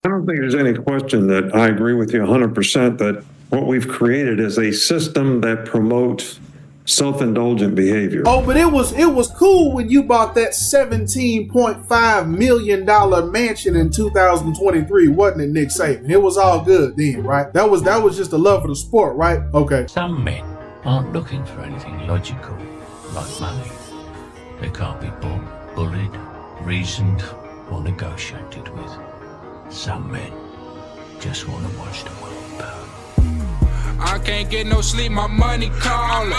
I don't think there's any question that I agree with you 100% that what we've created is a system that promotes self-indulgent behavior. Oh, but it was cool when you bought that $17.5 million mansion in 2023, wasn't it, Nick Saban? It was all good then, right? That was just the love of the sport, right? Okay. Some men aren't looking for anything logical, like money. They can't be bought, bullied, reasoned, or negotiated with. Some men just want to watch the world burn. I can't get no sleep, my money calling.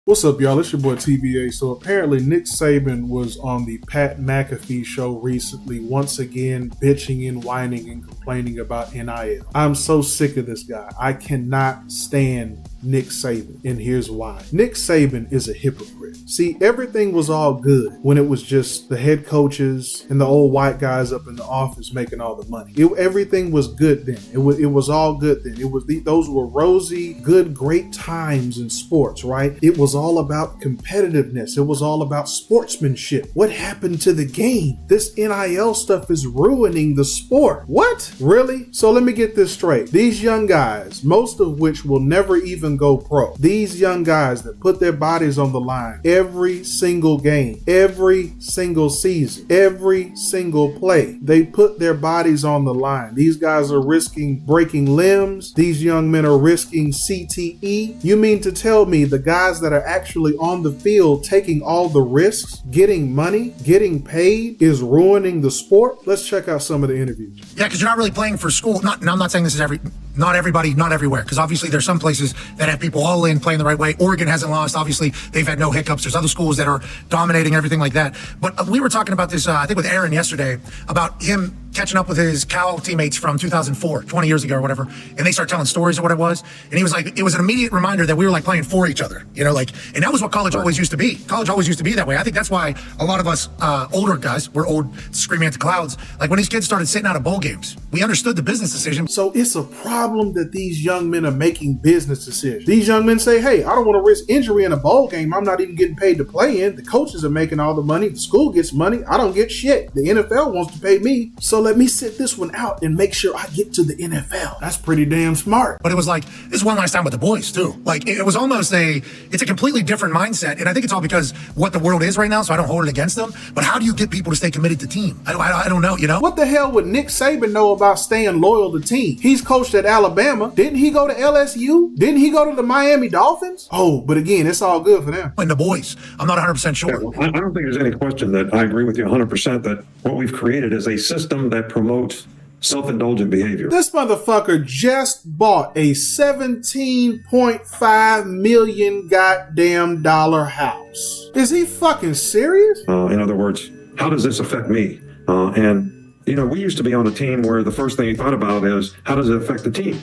What's up, y'all? It's your boy TBA. So apparently Nick Saban was on the Pat McAfee show recently, once again bitching and whining and complaining about NIL. I'm so sick of this guy. I cannot stand Nick Saban, and here's why. Nick Saban is a hypocrite. See, everything was all good when it was just the head coaches and the old white guys up in the office making all the money. Everything was good then. It was all good then. Those were rosy, good, great times in sports, right? It was all about competitiveness. It was all about sportsmanship. What happened to the game? This NIL stuff is ruining the sport. What? Really? So let me get this straight. These young guys, most of which will never even go pro. These young guys that put their bodies on the line every single game, every single season, every single play, they put their bodies on the line. These guys are risking breaking limbs. These young men are risking CTE. You mean to tell me the guys that are actually on the field taking all the risks, getting money, getting paid is ruining the sport? Let's check out some of the interviews. Yeah, because you're not really playing for school. And I'm not saying this is not everybody, not everywhere, because obviously there's some places that have people all in playing the right way. Oregon hasn't lost. Obviously, they've had no hiccups. There's other schools that are dominating, everything like that. But we were talking about this, I think with Aaron yesterday, about him catching up with his Cal teammates from 2004, 20 years ago or whatever, and they start telling stories of what it was. And he was like, it was an immediate reminder that we were like playing for each other, you know, like, and that was what college always used to be. College always used to be that way. I think that's why a lot of us older guys, we're old, screaming at the clouds. Like when these kids started sitting out of bowl games, we understood the business decision. So it's a problem that these young men are making business decisions. These young men say, hey, I don't want to risk injury in a bowl game I'm not even getting paid to play in. The coaches are making all the money. The school gets money. I don't get shit. The NFL wants to pay me. So let me sit this one out and make sure I get to the NFL. That's pretty damn smart. But it was like, this is one last time with the boys too. Like it was almost it's a completely different mindset. And I think it's all because what the world is right now. So I don't hold it against them. But how do you get people to stay committed to team? I don't know, you know? What the hell would Nick Saban know about staying loyal to team? He's coached at Alabama. Didn't he go to LSU? Didn't he go to the Miami Dolphins? Oh, but again, it's all good for them. And the boys, I'm not 100% sure. Yeah, well, I don't think there's any question that I agree with you 100% that what we've created is a system that promotes self-indulgent behavior. This motherfucker just bought a $17.5 million goddamn dollar house. Is he fucking serious? In other words, how does this affect me? And you know, we used to be on a team where the first thing you thought about is how does it affect the team?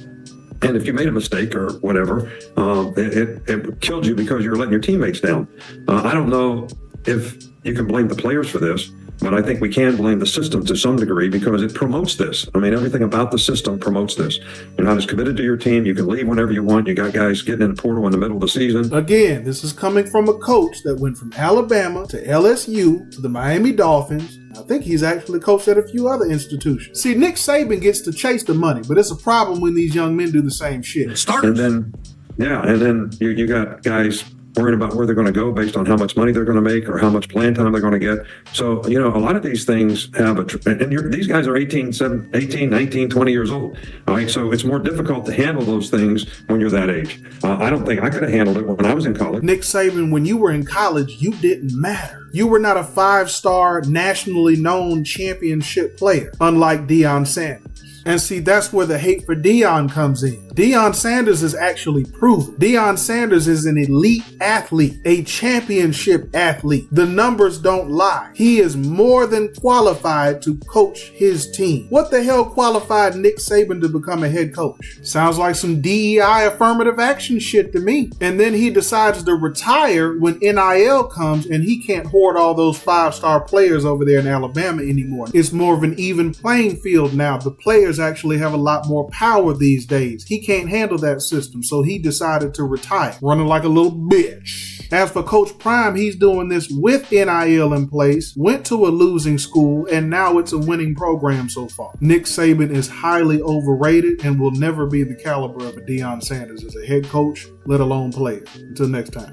And if you made a mistake or whatever, it killed you because you were letting your teammates down. I don't know if you can blame the players for this, but I think we can blame the system to some degree because it promotes this. I mean, everything about the system promotes this. You're not as committed to your team. You can leave whenever you want. You got guys getting in the portal in the middle of the season. Again, this is coming from a coach that went from Alabama to LSU to the Miami Dolphins. I think he's actually coached at a few other institutions. See, Nick Saban gets to chase the money, but it's a problem when these young men do the same shit. Starters. And then you got guys worrying about where they're going to go based on how much money they're going to make or how much playing time they're going to get. So, you know, a lot of these things have these guys are 18, 19, 20 years old. All right. So it's more difficult to handle those things when you're that age. I don't think I could have handled it when I was in college. Nick Saban, when you were in college, you didn't matter. You were not a 5-star nationally known championship player, unlike Deion Sanders. And see, that's where the hate for Deion comes in. Deion Sanders is actually proven. Deion Sanders is an elite athlete, a championship athlete. The numbers don't lie. He is more than qualified to coach his team. What the hell qualified Nick Saban to become a head coach? Sounds like some DEI affirmative action shit to me. And then he decides to retire when NIL comes and he can't hoard all those 5-star players over there in Alabama anymore. It's more of an even playing field now. The players players actually have a lot more power these days. He can't handle that system, so he decided to retire, running like a little bitch. As for Coach Prime, he's doing this with NIL in place, went to a losing school, and now it's a winning program so far. Nick Saban is highly overrated and will never be the caliber of a Deion Sanders as a head coach, let alone player. Until next time.